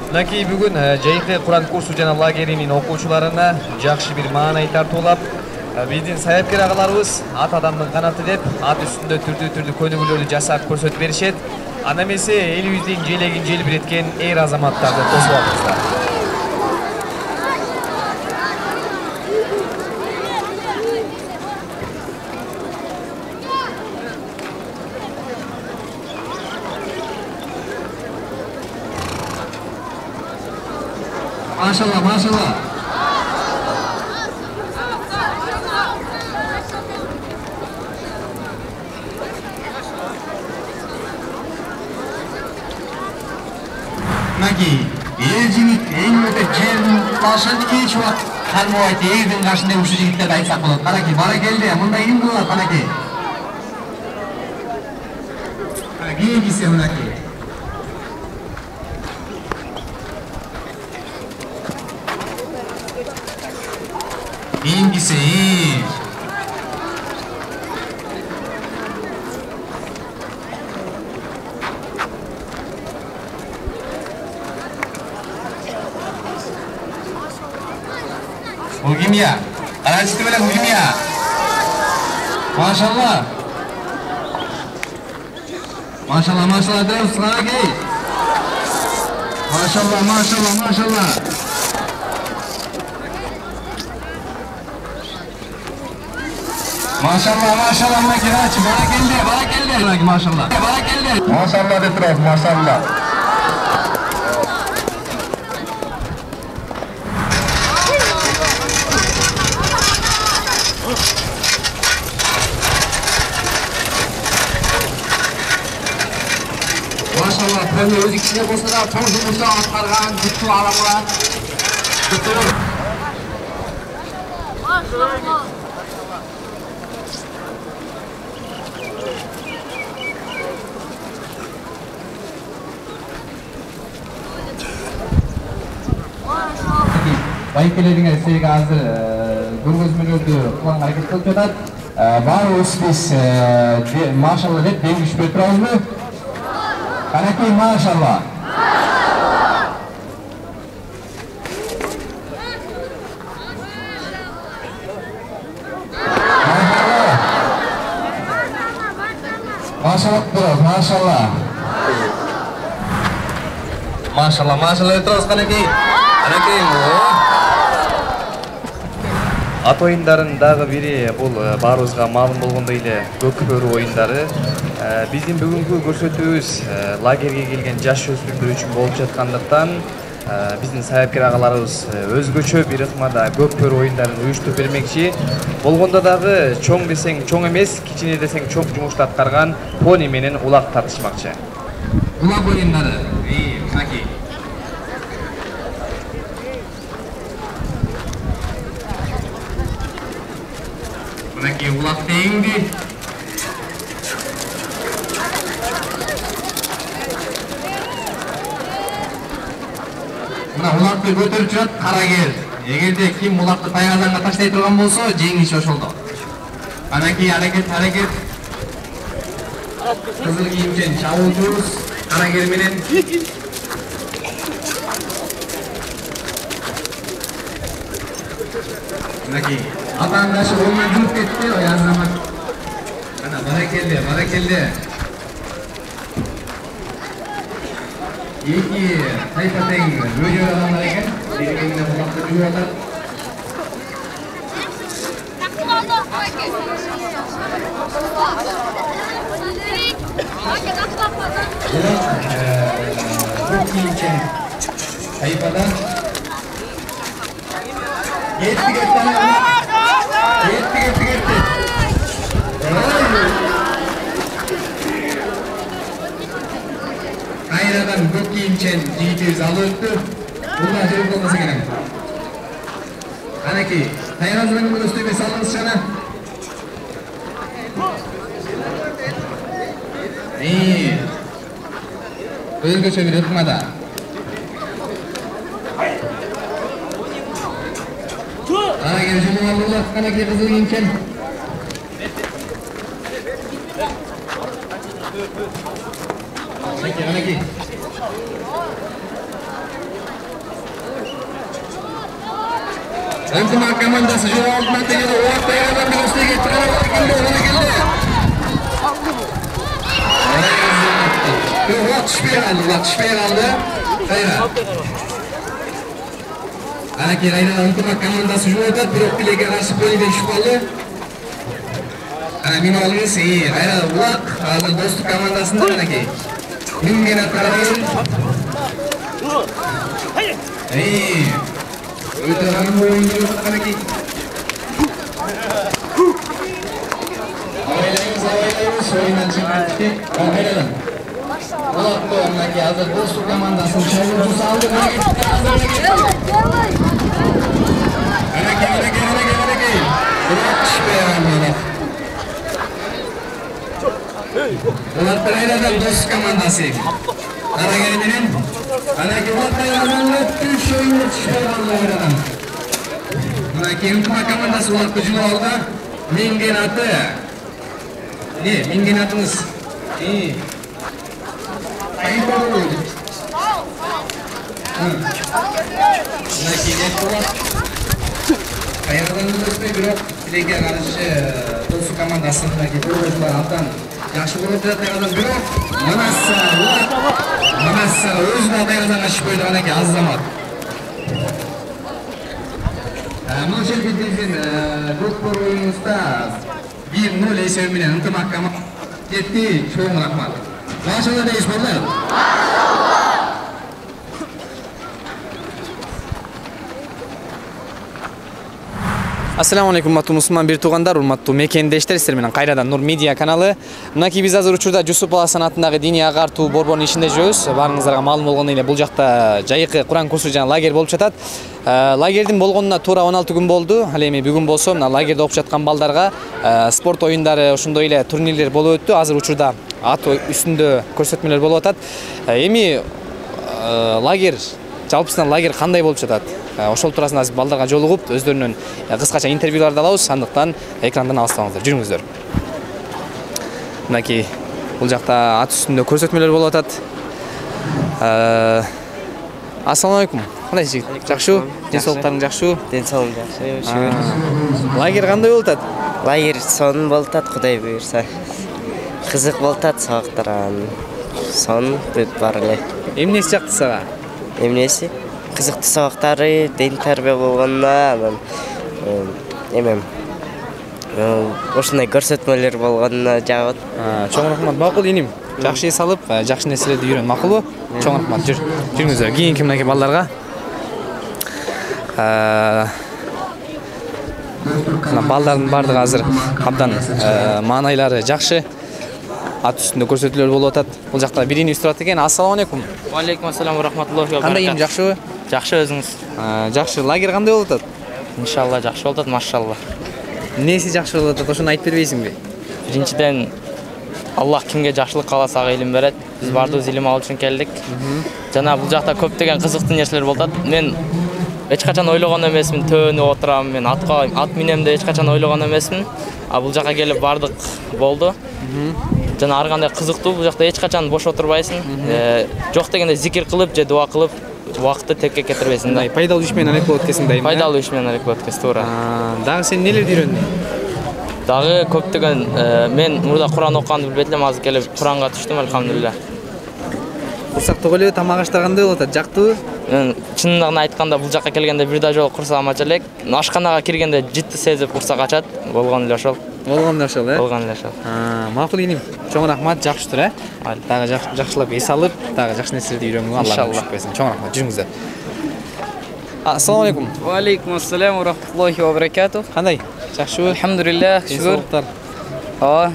Мынакей бүгүн жайкы Куран курсу жана лагеринин окуучуларына жакшы бир маанай тартуулап, биздин саяпкер агаларыбыз ат адамдын канаты деп ат үстүндө түрдүү көнүгүүлөрдү жасап көрсөтүп беришет. Анда эмесе элибиздин желегин желбиреткен эр азаматтарды тосуп алыңыздар. Maşallah, maşallah. Naki, elçilik en öte cerin başın hiç vakit kalmaydı. Evin karşında uçu jigitler aytsak bolot. Kanaki, bara geldi. Munda in kıllar kanaki. Kanaki, gitse mınaki. İngisi iyi. Bu kim ya? Aracısı böyle bu kim ya? Maşallah. Maşallah maşallah diyoruz sana ki. Maşallah maşallah maşallah. Maşallah maşallah makinaçı bana geldi maşallah. Bana geldi. Maşallah de taraf maşallah. Maşallah ben öz ikisine bolsa da torzumuzda atlargan bütün alamlar. Bütün. Maşallah. Baykeleringer size hazır görgözmөлөрдү кылган аракет кылып жатат. Баарыбыз биз машалла деп деңгиш берип турабызбы? Канакей машалла. Maşallah турабыз, машалла. Машалла, машалла деп турабыз канакей. Канакей Ат оюндарынын дагы бири бул баарыбызга маалым болгондой эле көк бөрү оюндары. Биздин бүгүнкү көрсөтүүбүз лагерге келген жаш өспүрүмдөр үчүн болуп жаткандыктан биздин саяпкер агаларыбыз өзгөчө бир ыкмада көк бөрү оюндарын уюштуруп бермекчи. Болгондо дагы чоң десең чоң эмес, кичине десең чоң жумушту аткарган пони менен улак тартышмакчы. Улак оюндары. Канакей. Kanaki ulak değindi. Mına ulaktı götürüp жүрөт карагер. Эгерде ким улакты тайгазанга таштай турган болсо, жеңиш ошолдо. Канaki аракет. Кызыл кийимчен чабуулчубуз карагер менен. Kanaki Atandaşı ondan cümle etti o yazlamak. Ana bara keldi. İyi ki tayfatayın video adamlar eken. Birikimine bulakta cüvata. Çok iyi için tayfadan. Yetti. Aynadan көк кийимчен жигитибиз алып өттү. Бул ажырып болмаса керек. Канакей, тайгазанын көстөбө салыңыз жана. Өзгөчө бир ыкмада. Ага, жумалуулар канакей кызыл кийимчен. Kanaki. Ынтымақ командасы жол алдынан тегеді. Уақыт аяғынан бір үстеге шығарып келді. Ulat düşmeye kaldı. Hayra. Anaki Hayra Ынтымақ командасы жол atады. Bir okbilege karşı poliden şüphalı. Minvalımız iyi. Hayra Ulat. Hazır dostluk komandasında Anaki. Mingen atlarıyım. İyi. Öte hanım oyuncu Anaki. Havaylayımız. Oyundan çıkmıştık. Hayra'dan. Ulat bu Anaki hazır dostluk komandasının çayırcısı aldı. Anaki. Ulat düşmeye kaldı. Ulat Hayra'dan dostluk komandası. Karageli'nin Anaki Ulat Hayra'dan üç oyunda düşmeye kaldı Hayra'dan. Anaki Ынтымақ komandası Ulat gücünü aldı. Mingen atı. Ne? Mingen atınız. İyi. Ayıp olur. Anaki net Ulat. Hayra'dan dostluk bir ok. Bilege karşı dostluk komandasındaki oyuncular alttan yaxşı болып жатқан bir ok. Manassa өзін Hayra'dan açıp koydu Anaki Azzamat. Mölşel bildiğinizin Doktor oyunuzda 1-0 esebiminen Ынтымақ komandası yetti. Çoğun rahmat. Maşallah deyiş bollar. Assalamu alaikum урматтуу мусулман бир туугандар, урматтуу мекендештер, сиздер менен кайрадан Нур Медиа каналы. Мынакей биз азыр учурда Жусуп Аласан атындагы диний агартуу борборунун ишинде жүрөбүз. Баарыңыздарга маалым болгондой эле бул жакта жайкы Куран курсу жана лагерь болуп жатат. Лагердин болгонуна туура 16 күн болду. Ал эми бүгүн болсо мына лагерде окуп жаткан балдарга спорт оюндары, ошондой эле турнирлер болуп өттү. Азыр учурда ат үстүндө көрсөтмөлөр болуп атат. Эми лагерь жалпысынан лагерь кандай болуп жатат? Ошол туурасында биз балдарга жолугуп, өздөрүнүн кыскача интервьюларды алабыз. Андыктан экрандан алыстабаңыздар. Жүрүңүздөр. Мынакей бул жакта ат үстүндө көрсөтмөлөр болуп атат. Ассаламу алейкум. Кандайсыз? Жакшыбы? Ден соолуктарың жакшыбы? Ден соолугум жакшы, шүгүр. Лагерь кандай болуп атат? Лагерь сонун болуп атат, Кудай буйрса. Кызык болуп атат, сабактар сонун бүт бар эле. Эмнеси жакты сага? Эмнеси? Кызыктуу сабактары, дин тарбия болгонда, анан эмем ошондой көрсөтмөлөр болгонуна жагат. Чоң рахмат. Макул иним. Жакшы эс алып, жакшы нерселерди үйрөн. Макулбу? Чоң рахмат. Жүрүңүздөр. Кийинки мынакей балдарга. Балдардын бардыгы азыр абдан маанайлары жакшы. Ат үстүндө көрсөтүүлөр болуп атат. Бул жакта бирини турат экен. Ассаламу алейкум. Ва алейкум ассалам ва рахматуллахи ва Кандай баракатух. жакшыбы? Жакшы өзүңүз. Жакшы. Лагерь кандай болуп атат? Иншалла жакшы болуп атат, машалла. Неси жакшы болуп атат? Ошону айтып бербейсиңби? Биринчиден Аллах кимге жакшылык кааласа ага илим берет. Биз бардыгыбыз илим алуу үчүн келдик. Жана бул жакта көптөгөн кызыктуу нерселер болуп атат. Мен эч качан ойлогон эмесмин, төөнүп отурам, мен ат минем деп эч качан ойлогон эмесмин. А бул жака келип бардык болду. Жана ар кандай кызыктуу, бул жакта эч качан бош отурбайсың. Жок дегенде зикир кылып же дуа кылып убакытты текке кетирбейсиң да. Пайдалуу иш менен аракет өткөзсүң дайым. Пайдалуу иш менен аракет өткөз, туура. Дагы сен нелерди үйрөндүң? Дагы көптөгөн мен мурда Куран окуганды билбейт элем, азыр келип Куранга түштүм, алхамдулилlah. Курсак ток эле, тамак аштар кандай болуп атат? Жактыбы? Мен чынын айтканда бул жакка келгенде бир да жолу курсагым ача элек. Ашканага киргенде житти сезип курсак ачат. Болгон эле ошол. Болгон эле ошол, Болгон эле ошол. Макул иним. Чоң рахмат, жакшытыр, Дагы жакшылап эс алып, дагы жакшы нерселерди үйрөнгөнгө Алла насип этсин. Чоң рахмат. Жүрүңүздөр. Ассаламу алейкум. Ва алейкум ассалам ва рахматуллахи ва баракатух. Кандай? Жакшыбы? Алхамдулилlah, шүгүр.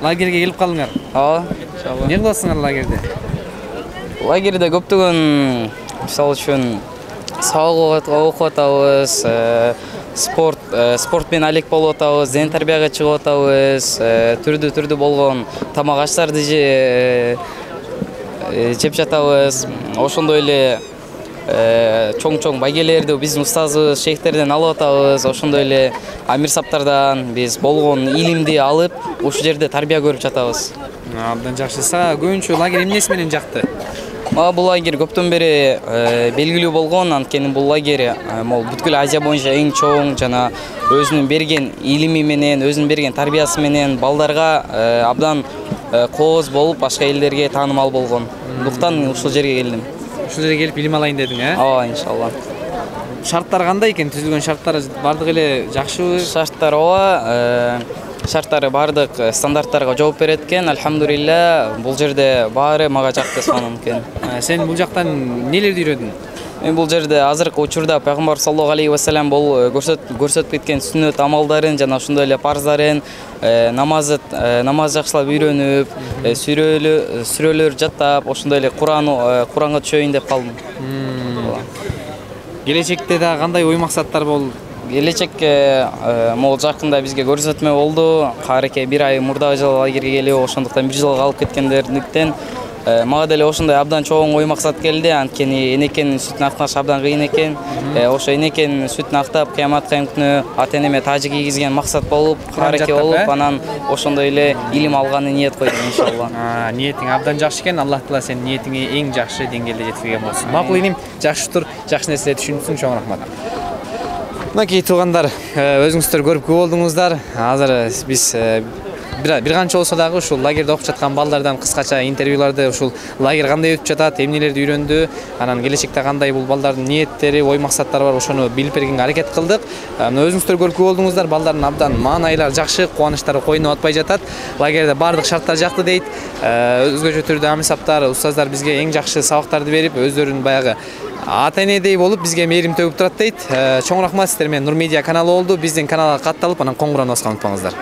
Лагерге келип калдыңар. Иншалла. Эмне кыласыңар лагерде? Лагерде көптөгөн мисалы үчүн сабак окуп атабыз, спорт менен алек болуп атабыз, ден тарбияга чыгып атабыз, түрдүү болгон тамак аштарды жеп жатабыз. Ошондой эле чоң байгелерди биздин устазыбыз, шейхтерден алып атабыз. Ошондой эле амир саптардан биз болгон илимди алып, ушул жерде тарбия көрүп жатабыз. Абдан жакшы. Сага көбүнчө лагерь эмнеси менен жакты? Мага бул лагерь көптөн бери белгилүү болгон, анткени бул лагерь могу бүткүл Азия боюнча эң чоң жана өзүнүн берген илими менен, өзүнүн берген тарбиясы менен балдарга абдан кооз болуп, башка элдерге таанымал болгон. Андыктан ушул жерге келдим. Ушул жерге келип илим алайын дедиң, Ооба, иншалла. Шарттар кандай экен? Түзүлгөн шарттар бардыгы эле жакшыбы? Шарттар шарттары бардык стандарттарга жооп берет экен. Алхамдулилля, бул жерде баары мага жакты сонун экен. Сен бул жактан нелерди үйрөндүң? Мен бул жерде азыркы учурда пайгамбар саллаллаху алейхи ва саллям бул көрсөтүп кеткен сүннөт амалдарын жана ошондой эле парздарын, намаз жакшылап үйрөнүп, сүрөлөр жаттап, ошондой эле Куранга түшөйүн деп калдым. Келечекте да кандай ой максаттар болду? Келечекке могул жакында бизге көрсөтмө болду. Каарекей 1 ай мурда жыл лагерге келип, ошондуктан 1 жылга калып кеткендердиктен мага деле ошондой абдан чоң ой максат келди. Анткени энекенин сүтүн акташ абдан кыйын экен. Ошо энекенин сүтүн актап, кыямат күнү ата-энеме таажы кийгизген максат болуп, каарекей болуп, анан ошондой эле илим алганы ниет койдум иншалла. Ниетиң абдан жакшы экен. Аллах таала сен ниетиңи эң жакшы деңгээлде жеткирген болсун. Макул иним, жакшы тур, жакшы нерселерди түшүнүпсүң, чоң рахмат. Мынакей туугандар, өзүңүздөр көрүп күбө болдуңуздар. Азыр биз бир канча болсо дагы ушул лагерде окуп жаткан балдардан кыскача интервьюларды, ушул лагерь кандай өтүп жатат, эмнелерди үйрөндү, анан келечекте кандай бул балдардын ниеттери, ой максаттары бар, ошону билип бергенге аракет кылдык. Мына өзүңүздөр көрүп күбө болдуңуздар, балдардын абдан маанайлары жакшы, кубанычтары койнуп атпай жатат. Лагерде баардык шарттар жакты дейт. Өзгөчө түрдө амисаптар, устаздар бизге эң жакшы сабактарды берип, өздөрүнүн баягы ата-энедей болуп бизге мээрим төгүп турат дейт. Чоң рахмат, сиздер менен Нур Медиа каналы болду. Биздин каналга катталып, анан коңгуроonu басканды унутпаңыздар.